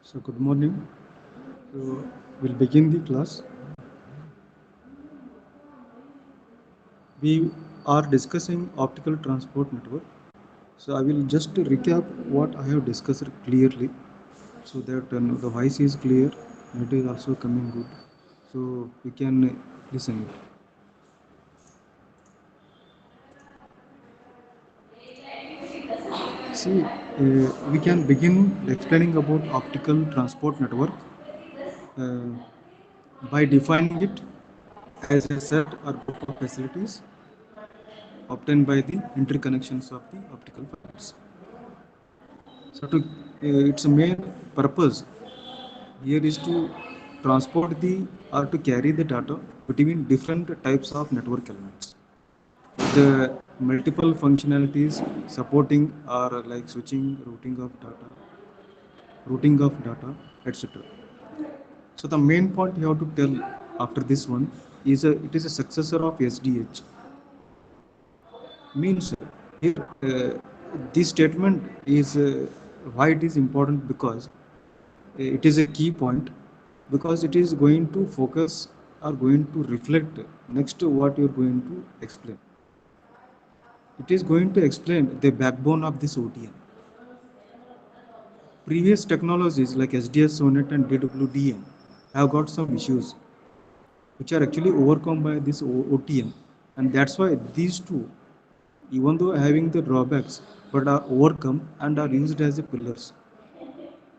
So good morning. So we'll begin the class. We are discussing optical transport network. So I will just recap what I have discussed clearly, so that the voice is clear and it is also coming good. So we can listen it. See, we can begin explaining about optical transport network uh, by defining it as a set or group of facilities obtained by the interconnections of the optical fibers. So its main purpose here is to transport the or to carry the data between different types of network elements. The multiple functionalities supporting are like switching, routing of data, etc. So the main point you have to tell after this one is it is a successor of SDH. Means here this statement is why it is important, because it is a key point, because it is going to focus or going to reflect next to what you are going to explain. It is going to explain the backbone of this OTN. Previous technologies like SDS SONET and DWDM have got some issues which are actually overcome by this OTN, and that's why these two, even though having the drawbacks, but are overcome and are used as a pillars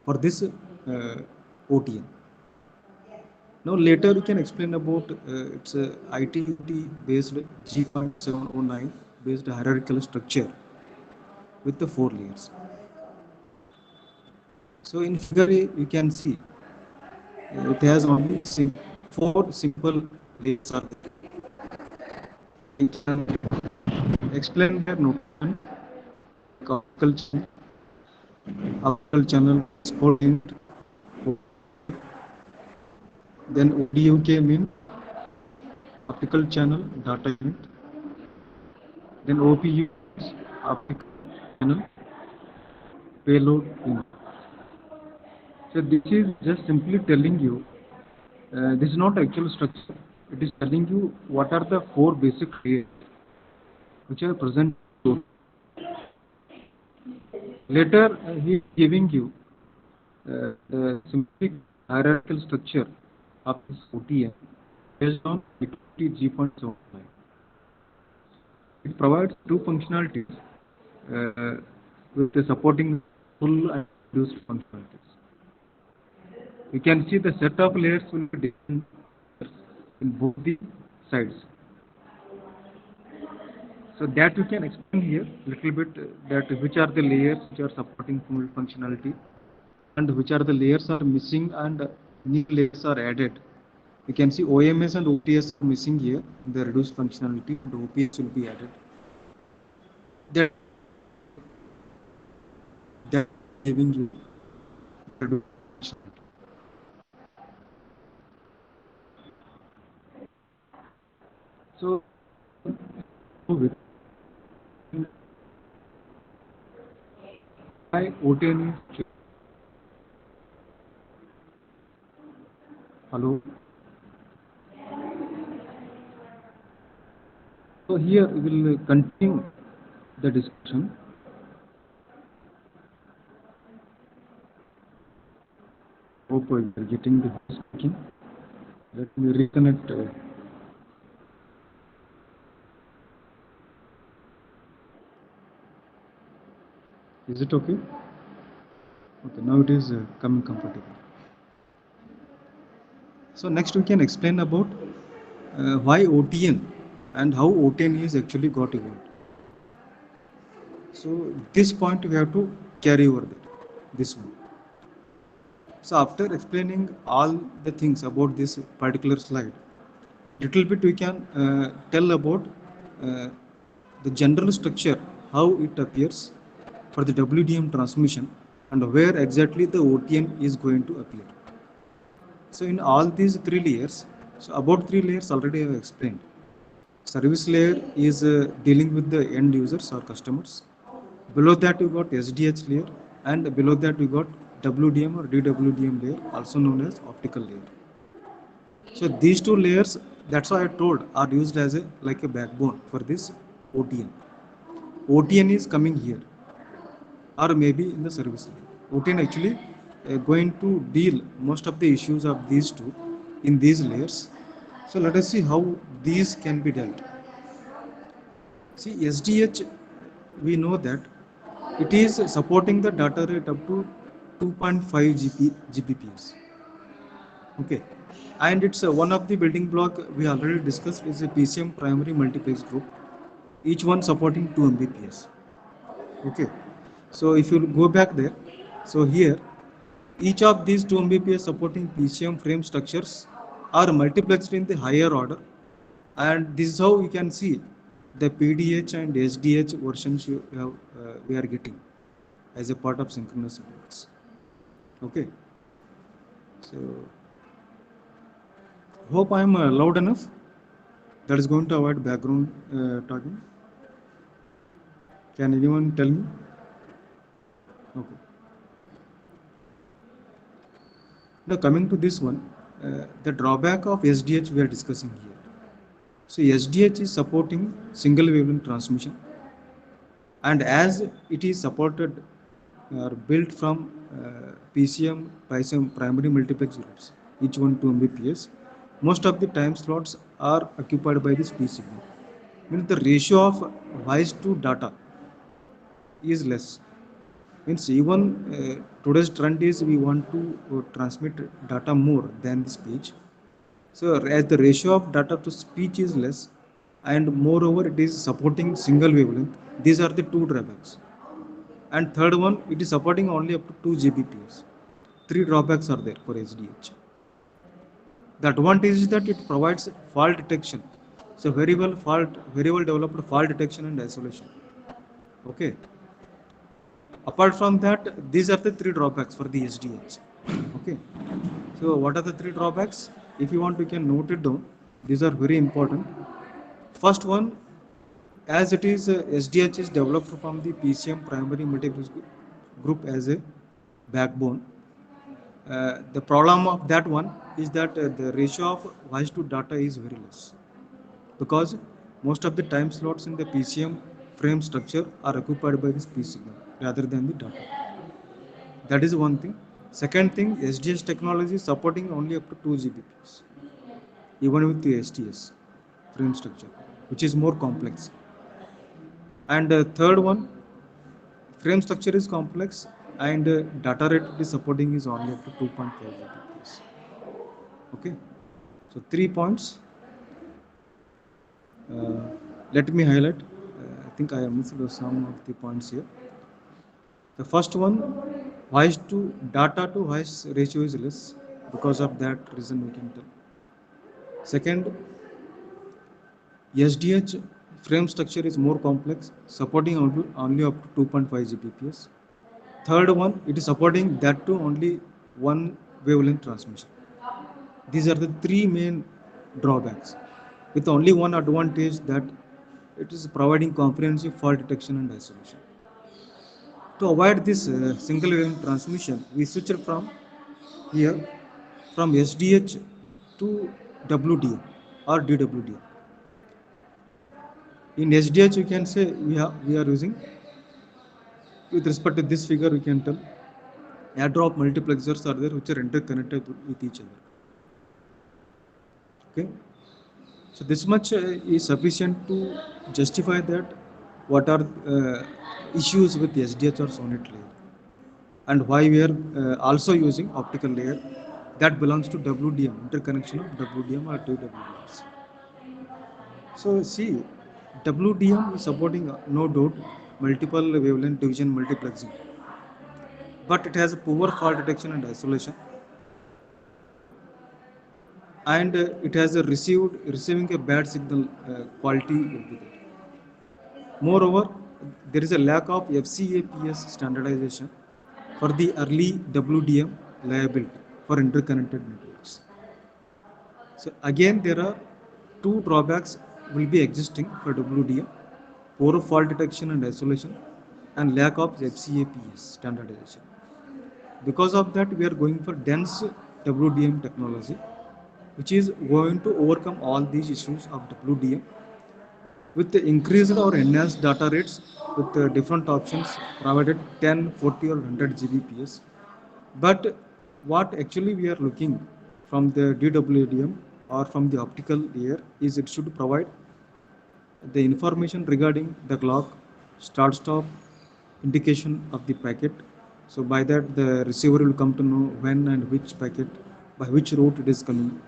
for this OTN. Now later we can explain about it's a ITUT based G.709 based hierarchical structure with the 4 layers. So in figure A you can see it has only 4 simple layers are there. We can explain their notation like optical channel transport unit, then ODUK mean optical channel data unit, then OPU optical channel payload unit. So this is just simply telling you, this is not actual structure. It is telling you what are the 4 basic layers which are present. Later he is giving you the simply hierarchical structure of this OTN based on ITUT G.709. It provides 2 functionalities uh, with the supporting full and reduced functionalities. You can see the set of layers will be different in both the sides. So that you can explain here little bit, that which are the layers which are supporting full functionality and which are the layers are missing and new layers are added. You can see OMS and OTS are missing here, the reduced functionality, and OPS will be added. That that giving you reduced functionality. So with why OTN is hello. So here we will continue the discussion. Hope you are getting the speaking. Let me reconnect. Is it okay? Okay, now it is coming comfortable. So next we can explain about why OTN and how OTN is actually got evolved. So this point we have to carry over there, this one. So after explaining all the things about this particular slide, little bit we can tell about uh, the general structure, how it appears for the WDM transmission and where exactly the OTN is going to appear. So in all these 3 layers, so about 3 layers already I have explained. Service layer is dealing with the end users or customers. Below that we got SDH layer, and below that we got WDM or DWDM layer, also known as optical layer. So these two layers, that's why I told, are used as a like a backbone for this OTN. OTN is coming here, or maybe in the service layer. OTN actually going to deal most of the issues of these two in these layers. So let us see how these can be dealt. See, SDH, we know that it is supporting the data rate up to 2.5 Gbps. Okay, and it's one of the building block we already discussed is a PCM primary multiplex group, each one supporting 2 Mbps. Okay, so if you go back there, so here each of these 2 Mbps supporting PCM frame structures are multiplexed in the higher order, and this is how we can see the PDH and SDH versions we are getting as a part of synchronous networks. Okay, so hope I am loud enough. That is going to avoid background talking. Can anyone tell me? Okay. Now coming to this one, the drawback of SDH we are discussing here. So SDH is supporting single wavelength transmission, and as it is supported or built from PCM primary multiplex units, each one 2 Mbps, most of the time slots are occupied by this P signal. Means the ratio of voice to data is less. Means even today's trend is we want to transmit data more than the speech. So as the ratio of data to speech is less, and moreover it is supporting single wavelength, these are the two drawbacks. And third one, it is supporting only up to 2 Gbps. Three drawbacks are there for SDH. The advantage is that it provides fault detection. So very well developed fault detection and isolation. Okay. Apart from that, these are the three drawbacks for the SDH. Okay. So what are the three drawbacks? If you want, you can note it down. These are very important. First one, as it is SDH is developed from the PCM primary multiplex group as a backbone. The problem of that one is that the ratio of voice to data is very less, because most of the time slots in the PCM frame structure are occupied by this P signal rather than the data. That is one thing. Second thing, SDH technology is supporting only up to 2 Gbps, even with the STS frame structure, which is more complex. And third one, frame structure is complex, and data rate it is supporting is only up to 2.5 Gbps. Okay, so 3 points. Let me highlight. I think I have missed some of the points here. The first one, voice to data to voice ratio is less. Because of that reason, we can tell. Second, SDH frame structure is more complex, supporting only up to 2.5 Gbps. Third one, it is supporting that to only one wavelength transmission. These are the three main drawbacks, with only one advantage, that it is providing comprehensive fault detection and isolation. To avoid this single wavelength transmission, we switched from here from SDH to WDM or DWDM. In SDH, you can say we are using, with respect to this figure, we can tell airdrop multiplexers are there which are interconnected with each other. Okay, so this much is sufficient to justify that what are issues with SDH or SONET layer, and why we are also using optical layer that belongs to WDM, interconnection of WDM or TWDMs. So see, WDM is supporting no doubt multiple wavelength division multiplexing, but it has a poor fault detection and isolation, and it has a receiving a bad signal quality will be there. Moreover, there is a lack of FCAPS standardization for the early WDM liability for interconnected networks. So again, there are two drawbacks will be existing for WDM: poor fault detection and isolation, and lack of FCAPS standardization. Because of that, we are going for dense WDM technology, which is going to overcome all these issues of WDM with the increased or enhanced data rates with the different options provided 10, 40 or 100 Gbps. But what actually we are looking from the DWDM or from the optical layer is it should provide the information regarding the clock, start stop, indication of the packet. So by that the receiver will come to know when and which packet, by which route it is coming.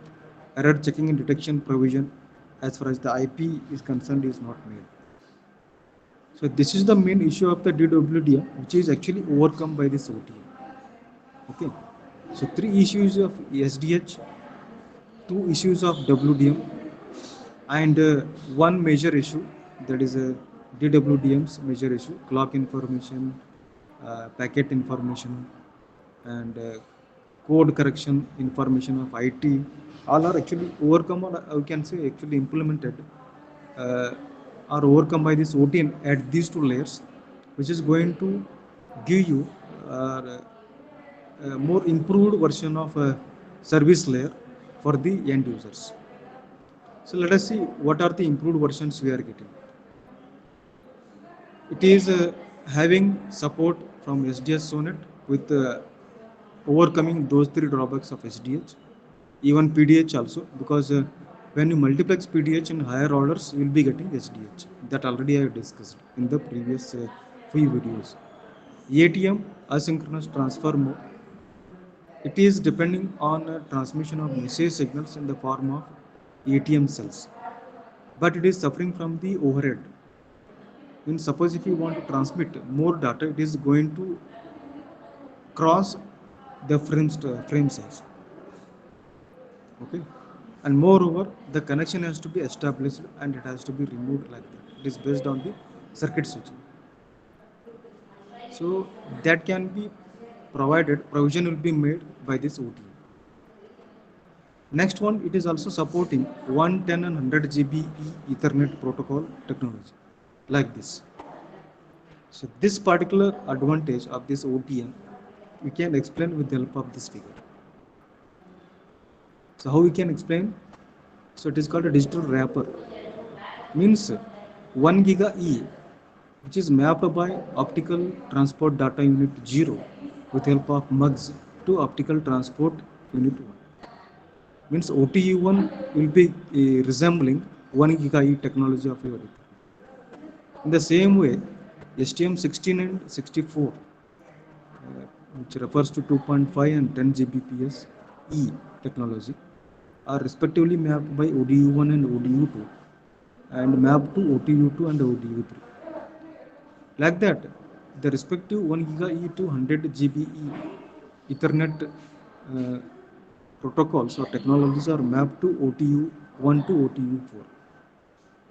Error checking and detection provision as far as the IP is concerned is not made. So this is the main issue of the DWDM, which is actually overcome by this OTM. Okay. So three issues of SDH, two issues of WDM, and one major issue, that is a DWDM's major issue, clock information, packet information, and code correction information of IT, all are actually overcome, or I can say actually implemented, uh, are overcome by this OTM at these two layers, which is going to give you a more improved version of a service layer for the end users. So let us see what are the improved versions we are getting. It is having support from SDH Sonnet with overcoming those three drawbacks of SDH, even PDH also, because when you multiplex PDH in higher orders, you will be getting SDH. That already I have discussed in the previous few videos. ATM, asynchronous transfer mode. It is depending on transmission of message signals in the form of ATM cells, but it is suffering from the overhead. Means suppose if you want to transmit more data, it is going to cross the frame size. Okay, and moreover, the connection has to be established and it has to be removed like that. It is based on the circuit switching. So that can be provided. Provision will be made by this OTA. Next one, it is also supporting 110 and 100 GB Ethernet protocol technology, like this. So this particular advantage of this OTN, we can explain with the help of this figure. So how we can explain? So it is called a digital wrapper. Means 1 giga E, which is mapped by optical transport data unit 0 with help of MUX to optical transport unit 1. Means OTU1 will be resembling 1 giga E technology of your Ethernet. In the same way, STM16 and 64, which refers to 2.5 and 10 Gbps E technology, are respectively mapped by ODU1 and ODU2 and mapped to OTU2 and ODU3. Like that, the respective 1 giga E to 100 GBE Ethernet protocols or technologies are mapped to OTU1 to OTU4.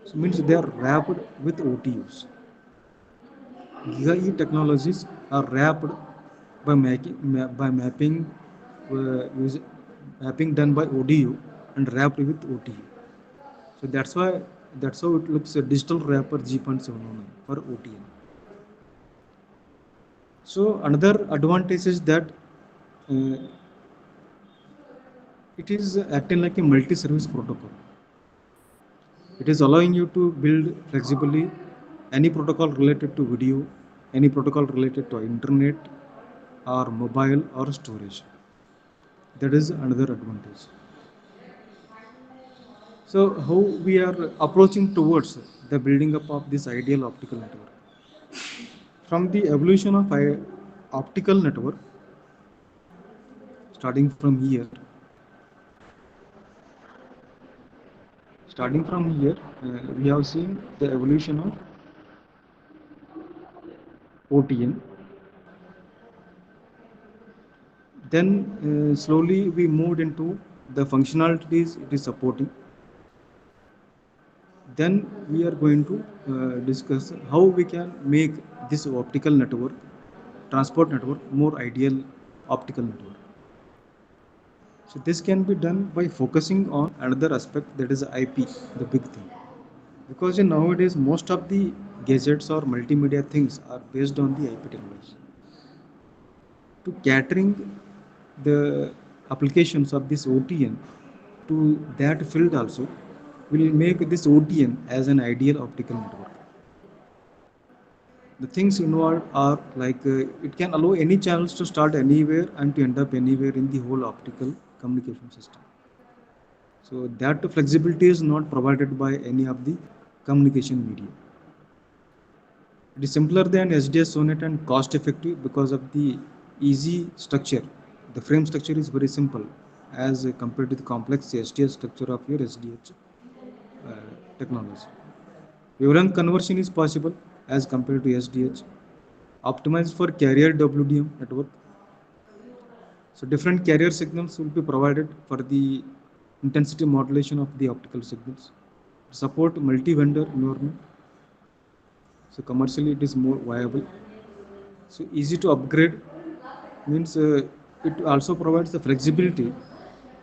So means they are wrapped with OTUs. Giga E technologies are wrapped by mapping mapping done by ODU and wrapped with OTU. So that's how it looks a digital wrapper G.709 for OTN. So another advantage is that uh, it is acting like a multi-service protocol. It is allowing you to build flexibly any protocol related to video, any protocol related to internet or mobile or storage. That is another advantage. So how we are approaching towards the building up of this ideal optical network? From the evolution of optical network, starting from here, we have seen the evolution of OTN. Then slowly we moved into the functionalities it is supporting. Then we are going to discuss how we can make this optical network, transport network, more ideal optical network. So this can be done by focusing on another aspect, that is IP, the big thing. Because nowadays most of the gadgets or multimedia things are based on the IP technology. to catering the applications of this OTN to that field also will make this OTN as an ideal optical network. The things involved are like it can allow any channels to start anywhere and to end up anywhere in the whole optical communication system. So that flexibility is not provided by any of the communication media. It is simpler than SDS Sonnet and cost effective because of the easy structure. The frame structure is very simple as compared to the complex SDS structure of your SDH uh, technology. Wavelength conversion is possible as compared to SDH. Optimized for carrier WDM network. So different carrier signals will be provided for the intensity modulation of the optical signals. Support multi-vendor environment. So commercially it is more viable. So easy to upgrade means it also provides the flexibility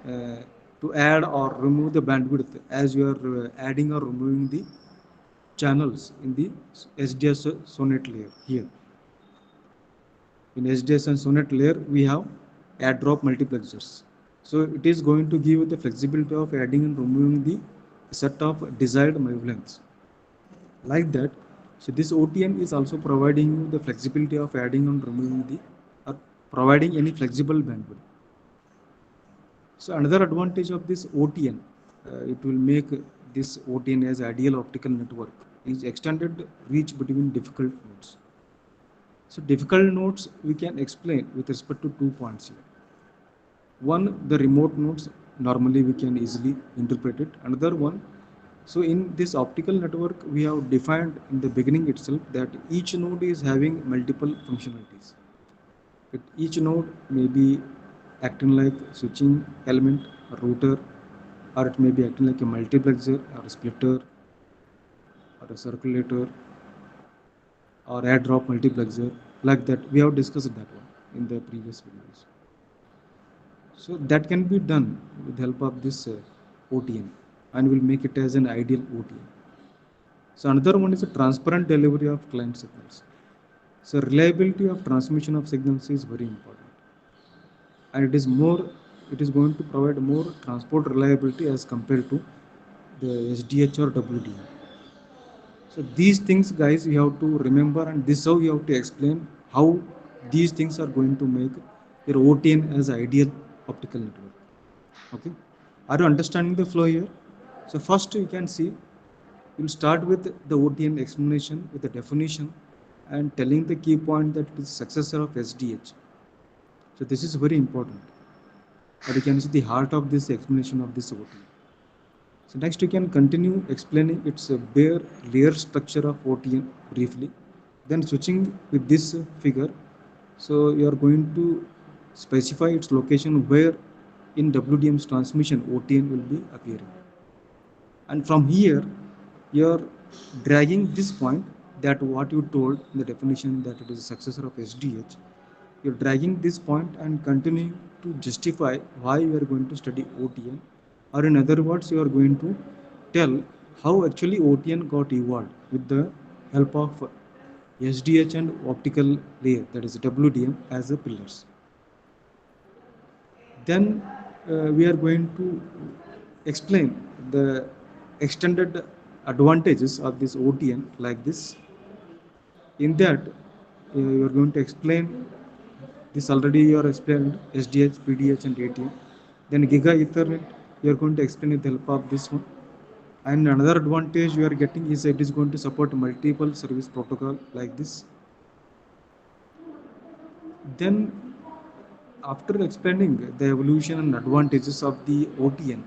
uh, to add or remove the bandwidth as you are adding or removing the channels in the SDS Sonnet layer here. In SDS and Sonnet layer, we have add drop multiplexers. So it is going to give the flexibility of adding and removing the set of desired wavelengths. Like that, so this OTN is also providing you the flexibility of adding and removing the or providing any flexible bandwidth. So another advantage of this OTN, it will make this OTN as ideal optical network is extended reach between difficult nodes. So difficult nodes we can explain with respect to 2 points here. One, the remote nodes, normally we can easily interpret it. Another one, so in this optical network, we have defined in the beginning itself that each node is having multiple functionalities. Each node may be acting like switching element, a router, or it may be acting like a multiplexer or a splitter or a circulator or add drop multiplexer, like that. We have discussed that one in the previous videos. So that can be done with the help of this OTN and will make it as an ideal OTN. So another one is a transparent delivery of client signals. So reliability of transmission of signals is very important, and it is going to provide more transport reliability as compared to the SDH or WDM. So these things, guys, you have to remember, and this how you have to explain how these things are going to make your OTN as ideal optical network. Okay, are you understanding the flow here? So first you can see you'll start with the OTN explanation with the definition and telling the key point that it is successor of SDH. So this is very important. But you can see the heart of this explanation of this OTN. So next you can continue explaining its bare layer structure of OTN briefly. Then switching with this figure, so you are going to specify its location where in WDM's transmission OTN will be appearing. And from here, you are dragging this point that what you told in the definition that it is a successor of SDH. You're dragging this point and continuing to justify why you are going to study OTN, or in other words, you are going to tell how actually OTN got evolved with the help of SDH and optical layer, that is WDM, as the pillars. Then we are going to explain the extended advantages of this OTN like this. In that, you are going to explain this already you are explained SDH, PDH and ATM. Then Giga Ethernet, you are going to explain with the help of this one. And another advantage you are getting is it is going to support multiple service protocol like this. Then after explaining the evolution and advantages of the OTN,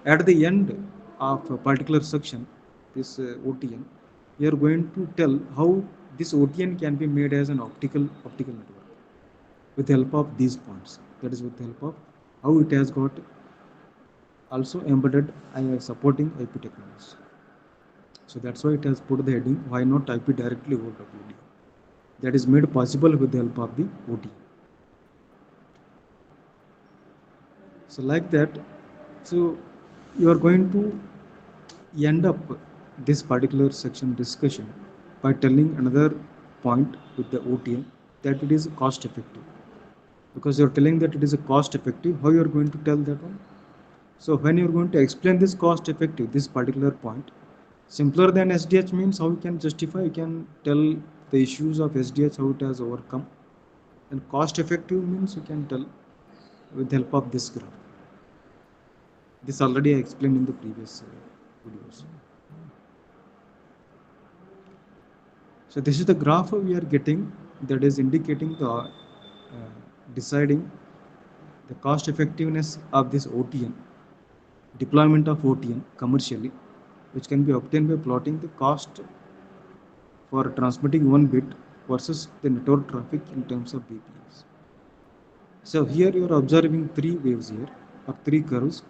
at the end of a particular section, this OTN, we are going to tell how this OTN can be made as an optical network with the help of these points. That is with the help of how it has got also embedded supporting IP technology. So that's why it has put the heading, why not IP directly over WD. That is made possible with the help of the OTN. So like that, so you are going to end up this particular section discussion by telling another point with the OTN that it is cost effective. because you're telling that it is a cost effective. How you're going to tell that one? So when you're going to explain this cost effective, this particular point, simpler than SDH means how you can justify, you can tell the issues of SDH, how it has overcome. And cost effective means you can tell with the help of this graph. This already I explained in the previous videos. So this is the graph we are getting that is indicating the deciding the cost effectiveness of this OTN, deployment of OTN commercially, which can be obtained by plotting the cost for transmitting one bit versus the network traffic in terms of BPS. So here you are observing three waves here, or three curves.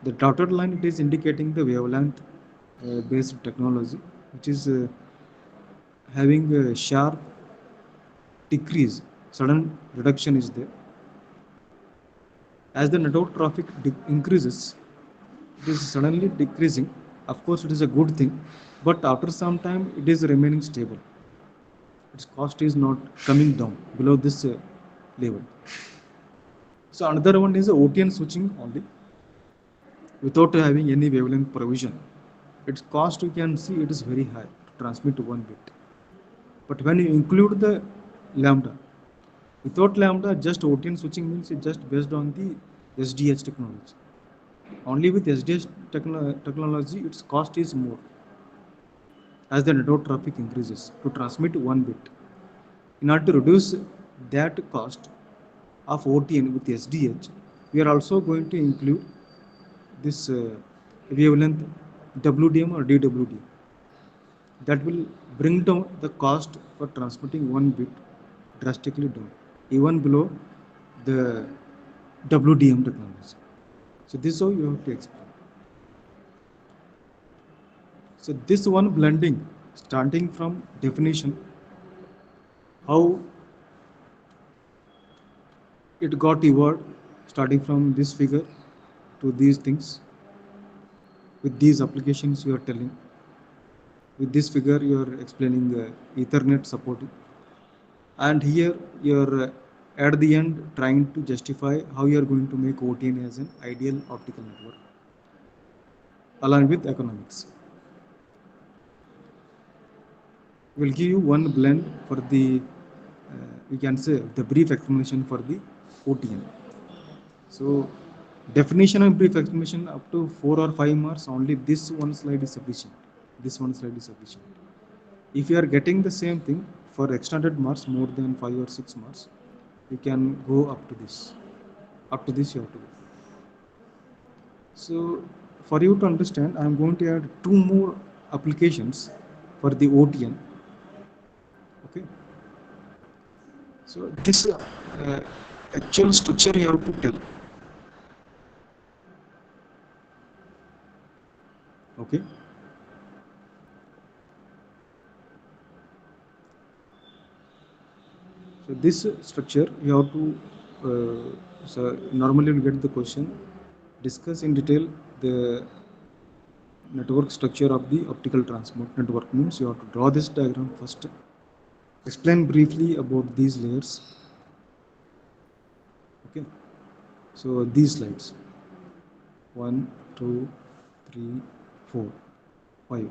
The dotted line, it is indicating the wavelength based technology, which is having a sharp decrease, sudden reduction is there. As the network traffic increases, it is suddenly decreasing. Of course, it is a good thing, but after some time, it is remaining stable. Its cost is not coming down below this level. So another one is OTN switching only, without having any wavelength provision. Its cost, you can see, it is very high to transmit one bit. But when you include the lambda, without lambda, just OTN switching means it's just based on the SDH technology. Only with SDH technology, its cost is more as the network traffic increases to transmit one bit. In order to reduce that cost of OTN with SDH, we are also going to include this wavelength WDM or DWDM. That will bring down the cost for transmitting one bit drastically down, even below the WDM technology. So this is how you have to explain. So this one blending, starting from definition, how it got evolved, starting from this figure to these things, with these applications you are telling. With this figure you are explaining Ethernet supporting, and here you are at the end trying to justify how you are going to make OTN as an ideal optical network along with economics. We'll give you one blend for the we can say the brief explanation for the OTN. So definition and brief explanation up to 4 or 5 marks, only this one slide is sufficient. This one slide is sufficient. If you are getting the same thing for extended marks, more than 5 or 6 marks, you can go up to this. Up to this you have to go. So for you to understand, I am going to add two more applications for the OTN. Okay. So this actual structure you have to tell. Okay. So this structure you have to. So normally you get the question. Discuss in detail the network structure of the optical transport network. Means you have to draw this diagram first. Explain briefly about these layers. Okay. So these slides. 1, 2, 3, 4, 5.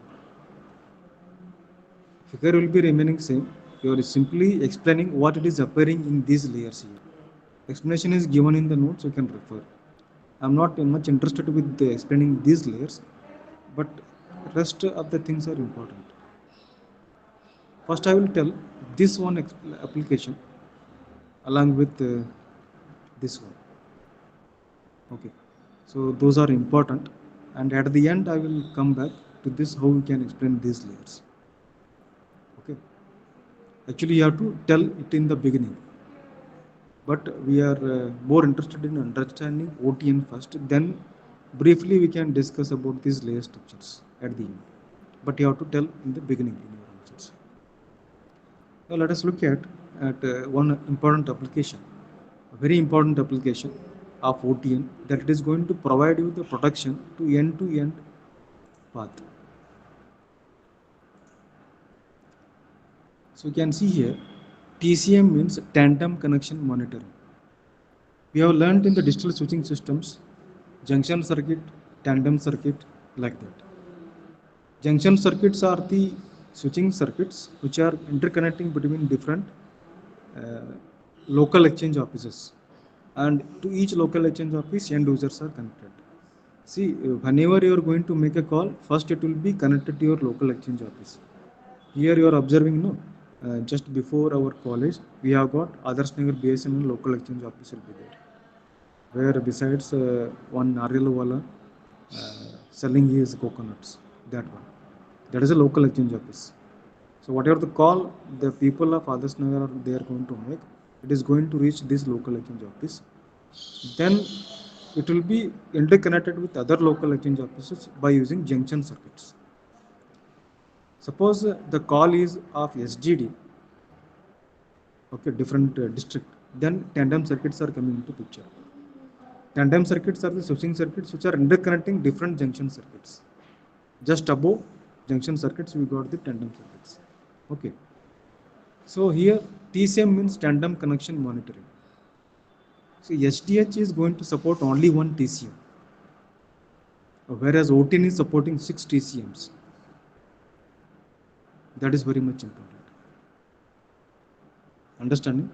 Figure will be remaining same. You are simply explaining what it is appearing in these layers here. Explanation is given in the notes, you can refer. I'm not much interested with explaining these layers, but rest of the things are important. First I will tell this one application along with this one. Okay, so those are important, and at the end I will come back to this how we can explain these layers. Okay, actually you have to tell it in the beginning, but we are more interested in understanding OTN first, then briefly we can discuss about these layer structures at the end, but you have to tell in the beginning in your answers. Now let us look at one important application, a very important application of OTN, that it is going to provide you the protection to end-to-end path. So you can see here, TCM means tandem connection monitoring. We have learned in the digital switching systems, junction circuit, tandem circuit, like that. Junction circuits are the switching circuits which are interconnecting between different uh, local exchange offices, and to each local exchange office end users are connected. See, whenever you are going to make a call, first it will be connected to your local exchange office. Here you are observing, no, just before our college, we have got Adarsh Nagar BSNL local exchange office will be there, where besides one Nariyal wala selling his coconuts, that one, that is a local exchange office. So whatever the call the people of Adarsh Nagar are they are going to make, it is going to reach this local exchange office. Then it will be interconnected with other local exchange offices by using junction circuits. Suppose the call is of SGD, okay, different district, then tandem circuits are coming into picture. Tandem circuits are the switching circuits which are interconnecting different junction circuits. Just above junction circuits, we got the tandem circuits. Okay. So here TCM means tandem connection monitoring. So SDH is going to support only one TCM, whereas OTN is supporting 6 TCMs. That is very much important. Understanding?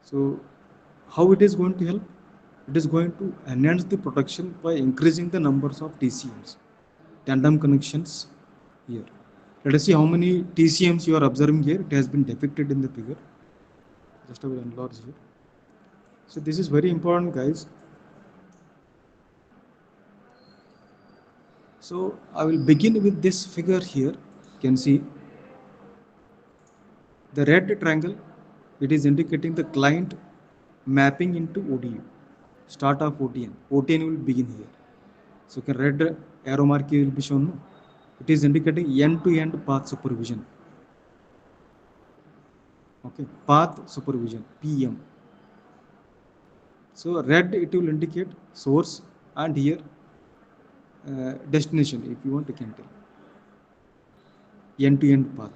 So how it is going to help? It is going to enhance the protection by increasing the numbers of TCMs, tandem connections here. Let us see how many TCMs you are observing here. It has been depicted in the figure. Just I will enlarge here. So this is very important, guys. So I will begin with this figure here. You can see the red triangle. It is indicating the client mapping into ODU. Start of OTN. OTN will begin here. So the red arrow mark will be shown. No? It is indicating end-to-end path supervision. Okay, path supervision, PM. So red it will indicate source, and here destination. If you want, you can tell end-to-end path.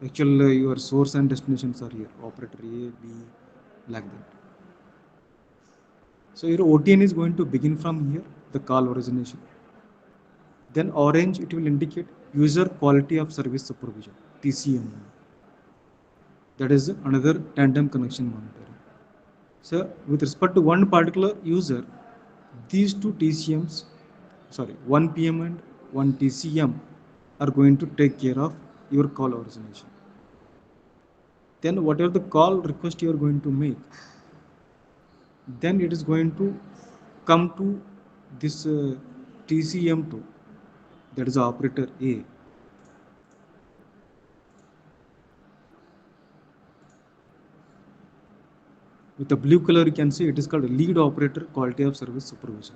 Actually, your source and destinations are here. Operator A, B, like that. So your OTN is going to begin from here, the call origination. Then orange it will indicate user quality of service supervision, TCM. That is another tandem connection monitoring. So with respect to one particular user, these two TCMs, sorry, one PM and one TCM are going to take care of your call origination. Then whatever the call request you are going to make, then it is going to come to this TCM2, that is operator A. With the blue color you can see it is called lead operator quality of service supervision.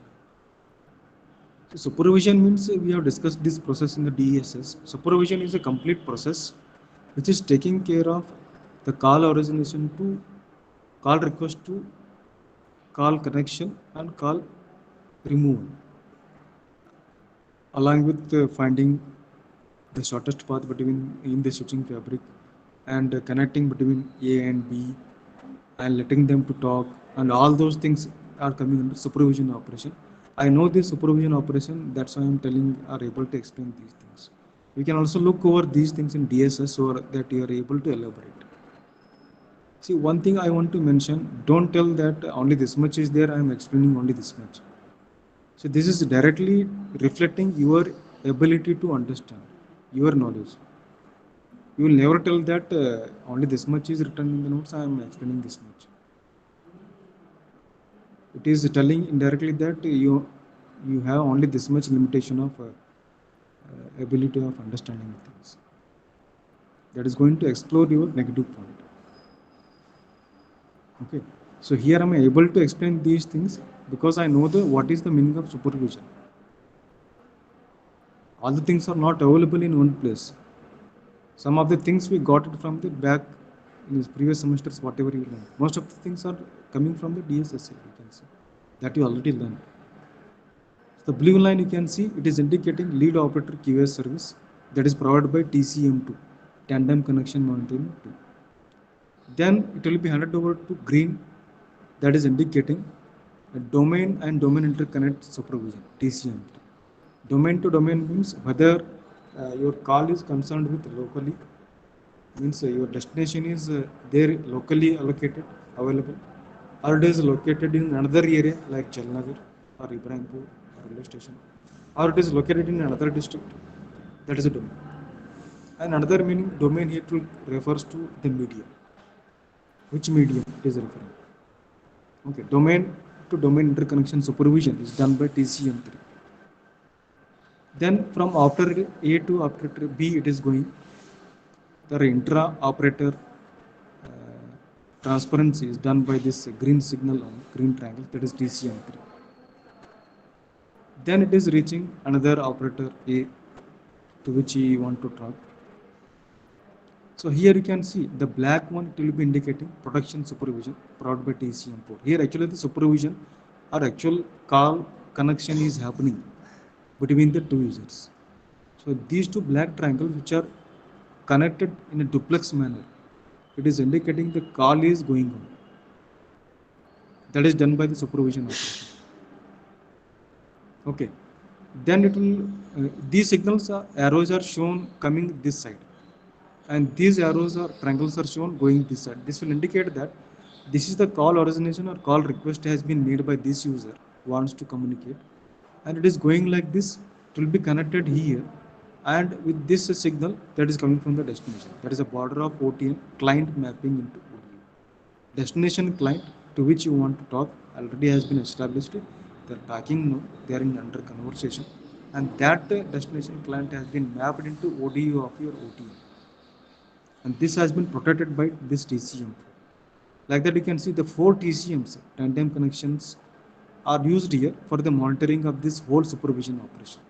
So supervision means we have discussed this process in the DSS. Supervision is a complete process which is taking care of the call origination to call request to call connection and call removal, along with finding the shortest path between in the switching fabric, and connecting between A and B, and letting them to talk, and all those things are coming under supervision operation. I know this supervision operation, that's why I'm telling are able to explain these things. We can also look over these things in DSS so that you are able to elaborate. See, one thing I want to mention, don't tell that only this much is there, I am explaining only this much. So this is directly reflecting your ability to understand, your knowledge. You will never tell that only this much is written in the notes, I am explaining this much. It is telling indirectly that you have only this much limitation of ability of understanding things. That is going to explode your negative point. Okay, so here am I able to explain these things because I know what is the meaning of supervision. All the things are not available in one place. Some of the things we got it from the back in his previous semesters, whatever you learned. Most of the things are coming from the DSSC, you can see, that you already learned. The blue line you can see, it is indicating lead operator QoS service that is provided by TCM2, tandem connection monitoring 2. Then it will be handed over to green that is indicating a domain and domain interconnect supervision, TCM. Domain to domain means whether your call is concerned with locally, means your destination is there locally allocated available, or it is located in another area like Jalnagar or Ibrahimpur railway station, or it is located in another district. That is a domain. And another meaning domain here to refers to the medium. Which medium it is referring? Okay, domain to domain interconnection supervision is done by TCM3. Then from operator A to operator B it is going. The intra-operator transparency is done by this green signal on green triangle, that is TCM3. Then it is reaching another operator A to which you want to talk. So here you can see the black one, it will be indicating production supervision brought by TCM4. Here actually the supervision or actual call connection is happening between the two users. So these two black triangles which are connected in a duplex manner, it is indicating the call is going on. That is done by the supervision operation. Okay. Then it will, these signals arrows are shown coming this side, and these arrows or triangles are shown going this side. This will indicate that this is the call origination or call request has been made by this user wants to communicate, and it is going like this. It will be connected here, and with this signal that is coming from the destination. That is a border of OTN client mapping into ODU. Destination client to which you want to talk already has been established. They're talking now, they are in under conversation, and that destination client has been mapped into ODU of your OTN, and this has been protected by this TCM. Like that, you can see the 4 TCMs, tandem connections, are used here for the monitoring of this whole supervision operation.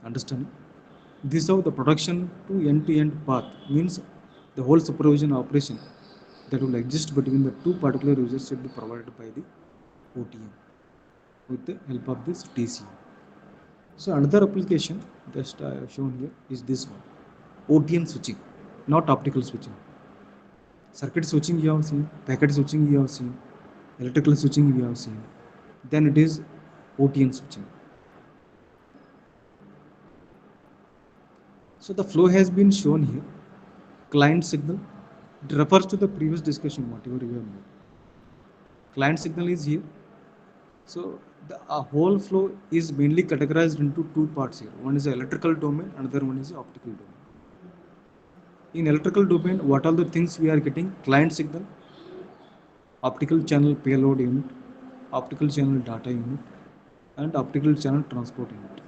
Understand? This is how the production to end-to-end path means the whole supervision operation that will exist between the two particular users should be provided by the OTN with the help of this TCM. So another application that I have shown here is this one, OTN switching, not optical switching. Circuit switching you have seen, packet switching you have seen, electrical switching you have seen. Then it is OTN switching. So the flow has been shown here. Client signal, it refers to the previous discussion, whatever you have made. Client signal is here. So the whole flow is mainly categorized into two parts here. One is the electrical domain, another one is the optical domain. In electrical domain, what are the things we are getting? Client signal, optical channel payload unit, optical channel data unit, and optical channel transport unit.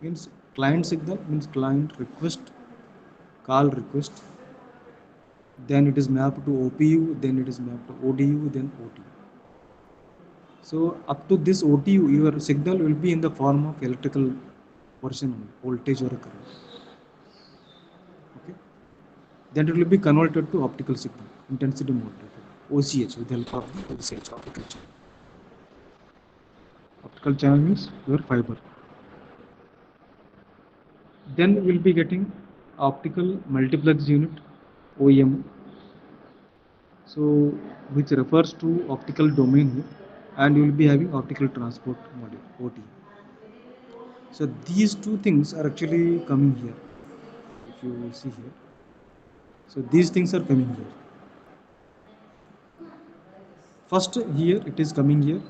Means client signal means client request, call request, then it is mapped to OPU, then it is mapped to ODU, then OTU. So up to this OTU, your signal will be in the form of electrical portion, voltage or current. Okay. Then it will be converted to optical signal, intensity modulated, OCH, with the help of the OCH optical channel. Optical channel means your fiber. Then we'll be getting optical multiplex unit, OEM. So which refers to optical domain here, and you will be having optical transport module, OT. So these two things are actually coming here. If you see here, so these things are coming here. First here it is coming here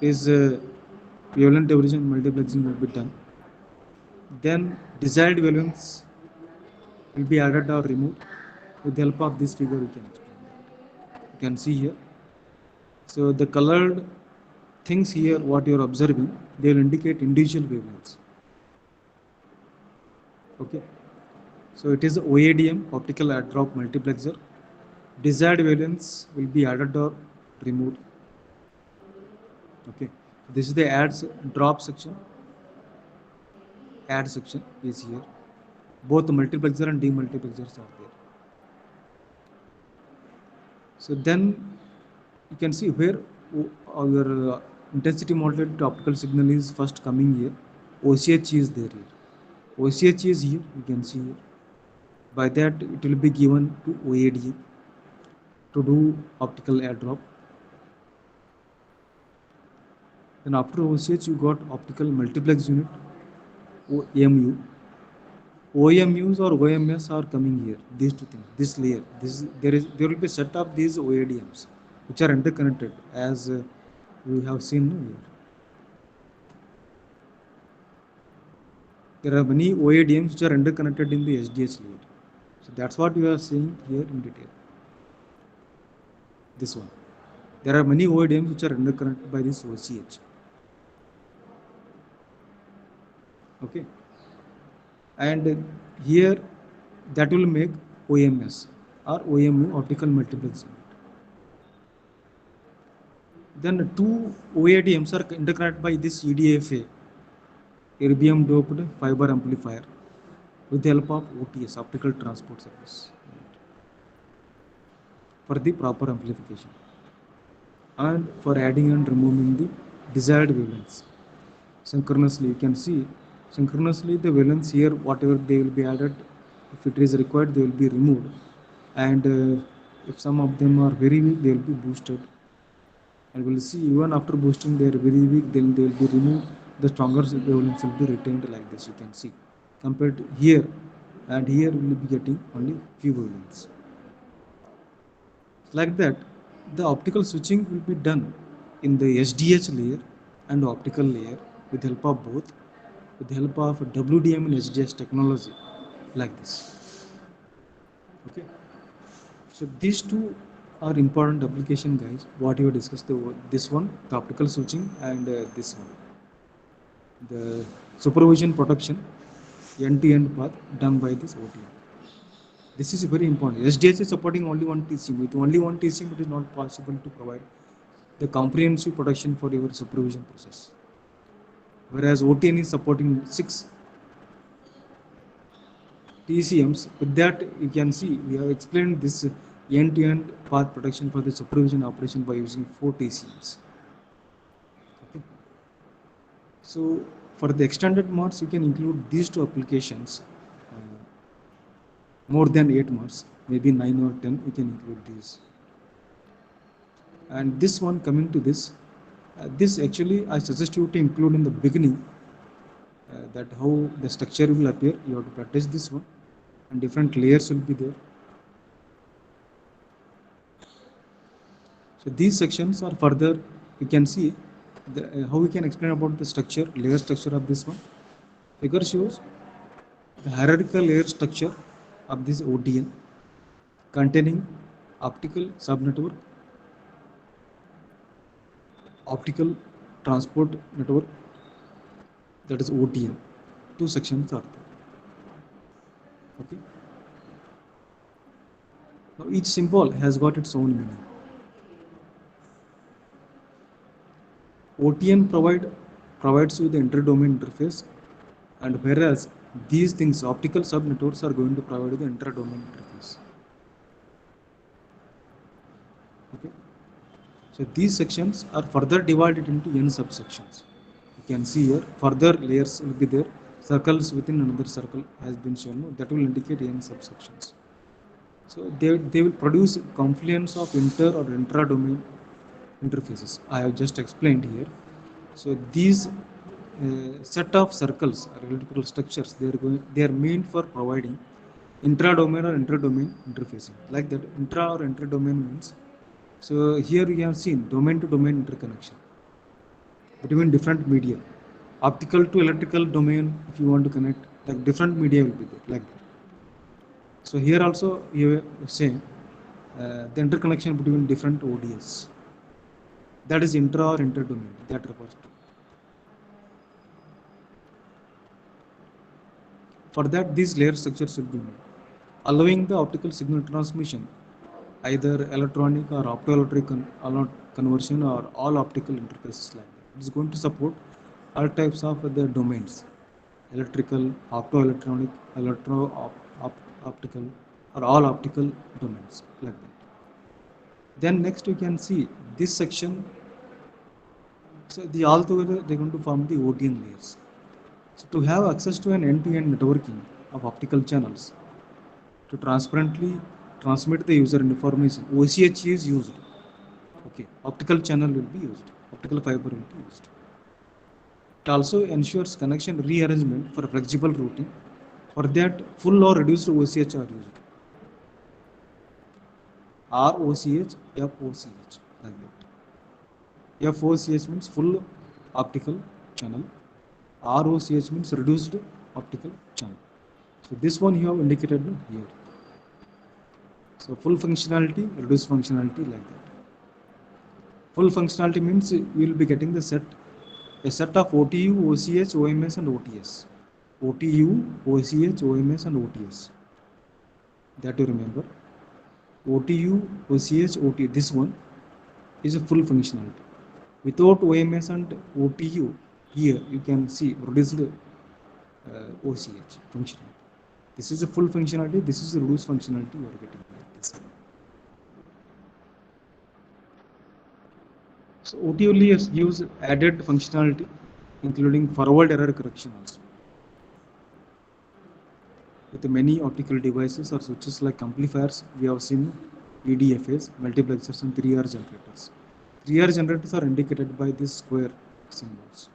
is wavelength divergence multiplexing will be done. Then desired wavelengths will be added or removed. With the help of this figure you can explain that. You can see here. So the colored things here, what you are observing, they will indicate individual wavelengths. Okay. So it is OADM, optical add drop multiplexer. Desired wavelengths will be added or removed. Okay. This is the adds drop section. Add section is here. Both the multiplexer and demultiplexers are there. So then you can see where your intensity modulated optical signal is first coming here. OCH is there here. OCH is here, you can see here. By that it will be given to OADM. to do optical airdrop. Then after OCH, you got optical multiplex unit, OMU. OMUs or OMS are coming here. These two things, this layer, there will be a set of these OADMs which are interconnected, as we have seen here. There are many OADMs which are interconnected in the SDH layer. So that's what we are seeing here in detail. This one. There are many OADMs which are interconnected by this OCH. Okay. And here that will make OMS or OMU, optical multiplex unit. Then two OADMs are interconnected by this EDFA, erbium doped fiber amplifier, with the help of OTS, optical transport service, for the proper amplification and for adding and removing the desired wavelengths. Synchronously, you can see synchronously the wavelengths here, whatever they will be added, if it is required, they will be removed. And if some of them are very weak, they will be boosted. And we'll see even after boosting they are very weak, then they will be removed. The stronger wavelengths will be retained like this, you can see. Compared to here and here, we will be getting only few wavelengths. Like that, the optical switching will be done in the SDH layer and optical layer with the help of both, with the help of WDM and SDH technology, like this. Okay. So these two are important application, guys. What you discussed, this one, the optical switching, and this one, the supervision protection, end-to-end path done by this OTM. This is very important. SDH is supporting only one TCM. With only one TCM, it is not possible to provide the comprehensive protection for your supervision process. Whereas OTN is supporting 6 TCMs. With that, you can see we have explained this end-to-end path protection for the supervision operation by using 4 TCMs. Okay. So for the extended modes, you can include these two applications. More than 8 modes, maybe 9 or 10, you can include these. And this one, coming to this, this actually I suggest you to include in the beginning, that how the structure will appear. You have to practice this one, and different layers will be there. So these sections are further, you can see how we can explain about the structure, layer structure of this one. Figure shows the hierarchical layer structure of this OTN containing optical subnetwork, optical transport network, that is OTN. Two sections are there. Okay. Now each symbol has got its own meaning. OTN provides you the inter-domain interface, and whereas these things, optical subnetworks, are going to provide you the intra-domain interface. Okay. So these sections are further divided into n subsections. You can see here further layers will be there. Circles within another circle has been shown. That will indicate n subsections. So they will produce confluence of inter or intra-domain interfaces. I have just explained here. So these set of circles or electrical structures, they are meant for providing intra-domain or inter-domain interfacing. Like that, intra or inter-domain means. So here we have seen domain-to-domain interconnection between different media. Optical to electrical domain, if you want to connect, like different media will be there, like that. So here also you say the interconnection between different ODS. That is intra or inter-domain, that refers to. For that, these layer structures should be made, allowing the optical signal transmission, either electronic or optoelectric conversion or all optical interfaces like that. It is going to support all types of the domains, electrical, optoelectronic, optical, or all optical domains like that. Then next you can see this section. So all together they're going to form the OTN layers. So to have access to an end-to-end networking of optical channels, to transparently transmit the user information, OCH is used. Okay, optical channel will be used, optical fiber will be used. It also ensures connection rearrangement for flexible routing. For that, full or reduced OCH are used. ROCH, FOCH, like that. FOCH means full optical channel. ROCH means reduced optical channel. So this one you have indicated here. So full functionality, reduced functionality, like that. Full functionality means you will be getting a set of OTU, OCH, OMS and OTS. OTU, OCH, OMS and OTS. That you remember. OTU, OCH, OT. This one is a full functionality. Without OMS and OTU, here you can see reduced OCH functionality. This is a full functionality. This is a reduced functionality you are getting. So OTU gives added functionality, including forward error correction also. With many optical devices or switches like amplifiers, we have seen EDFAs, multiplexers and 3R generators. 3R generators are indicated by these square symbols.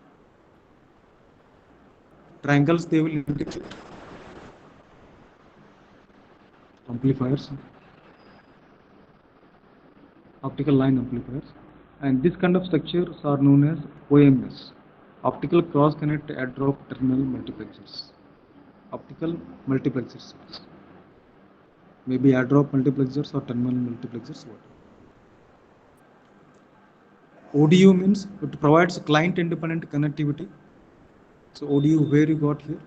Triangles they will indicate amplifiers, optical line amplifiers, and this kind of structures are known as OMS, optical cross connect add drop terminal multiplexers. Optical multiplexers, maybe add drop multiplexers or terminal multiplexers, whatever. ODU means it provides client independent connectivity. So ODU, where you got here,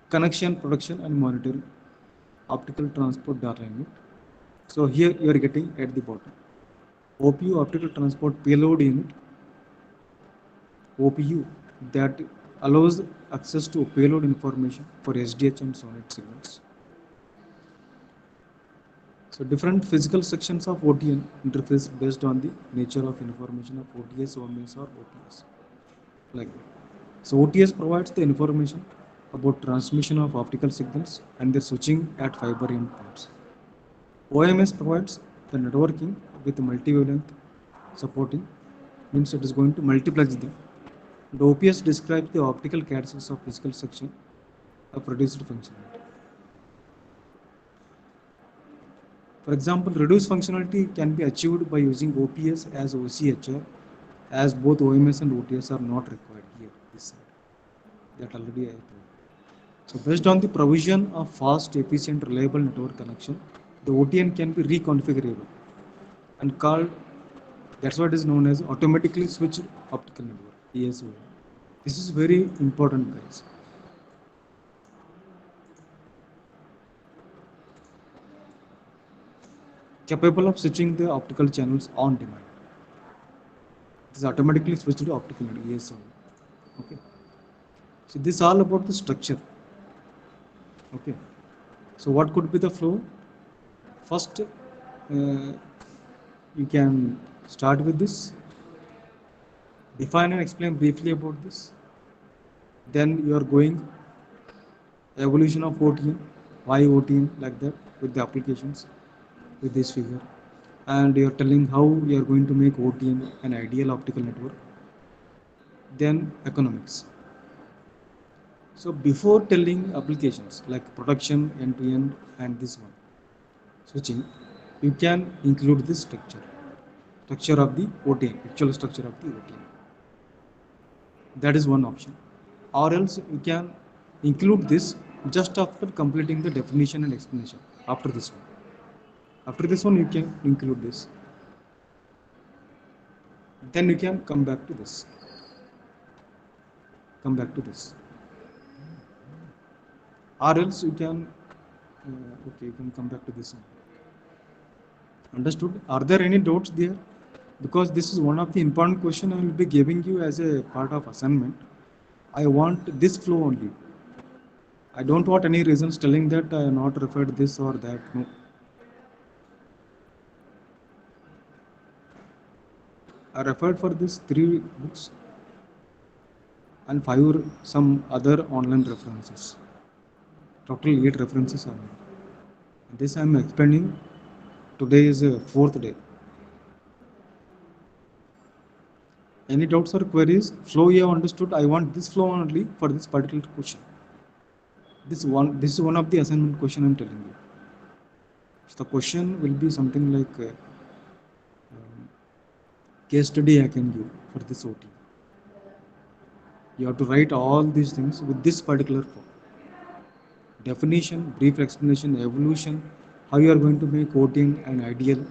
connection, production and monitoring, optical transport data unit. So here you are getting at the bottom OPU, optical transport payload unit. OPU that allows access to payload information for SDH and SONET signals. So different physical sections of OTN interface based on the nature of information of OTS, OMS or OTS. Like that. So OTS provides the information about transmission of optical signals and their switching at fiber endpoints. OMS provides the networking with multi-wavelength supporting, means it is going to multiplex them. The OPS describes the optical characteristics of physical section of reduced functionality. For example, reduced functionality can be achieved by using OPS as OCHR, as both OMS and OTS are not required here. This side. That already I told. So based on the provision of fast, efficient, reliable network connection, the OTN can be reconfigurable and called, that's what is known as automatically switched optical network, ASO. This is very important, guys. Capable of switching the optical channels on demand. It is automatically switched to optical network, ASO. Okay. So this is all about the structure. Okay. So what could be the flow? First, you can start with this. Define and explain briefly about this. Then you are going evolution of OTN, why OTN, like that, with the applications, with this figure. And you are telling how you are going to make OTN an ideal optical network. Then economics. So before telling applications like production, end-to-end, and this one, switching, you can include this structure of the OTN, actual structure of the OTN. That is one option. Or else you can include this just after completing the definition and explanation. After this one. After this one, you can include this. Then you can come back to this. Come back to this. Or else you can, okay, you can come back to this one. Understood? Are there any doubts there? Because this is one of the important question I will be giving you as a part of assignment. I want this flow only. I don't want any reasons telling that I have not referred this or that. No. I referred for this 3 books and 5 some other online references. Total 8 references are made. This I am explaining. Today is fourth day. Any doubts or queries? Flow you have understood. I want this flow only for this particular question. This is one of the assignment question I'm telling you. So the question will be something like case study I can give for this OT. You have to write all these things with this particular form. Definition, brief explanation, evolution, how you are going to make OTN an ideal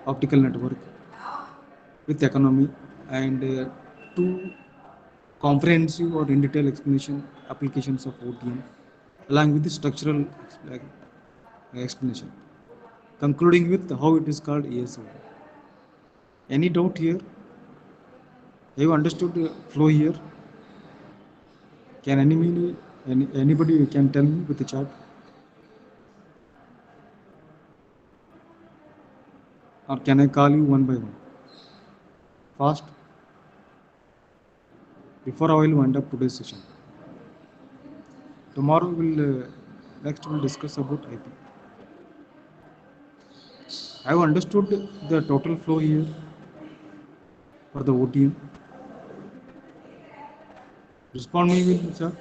optical network with economy, and two comprehensive or in detail explanation applications of OTN along with the structural explanation, concluding with how it is called ASO. Any doubt here? Have you understood the flow here? Can anybody can tell me with the chart, or can I call you one by one? Fast. Before I will wind up today's session. Tomorrow we'll discuss about IP. I have understood the total flow here for the OTM. Respond me with the chart.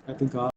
I think all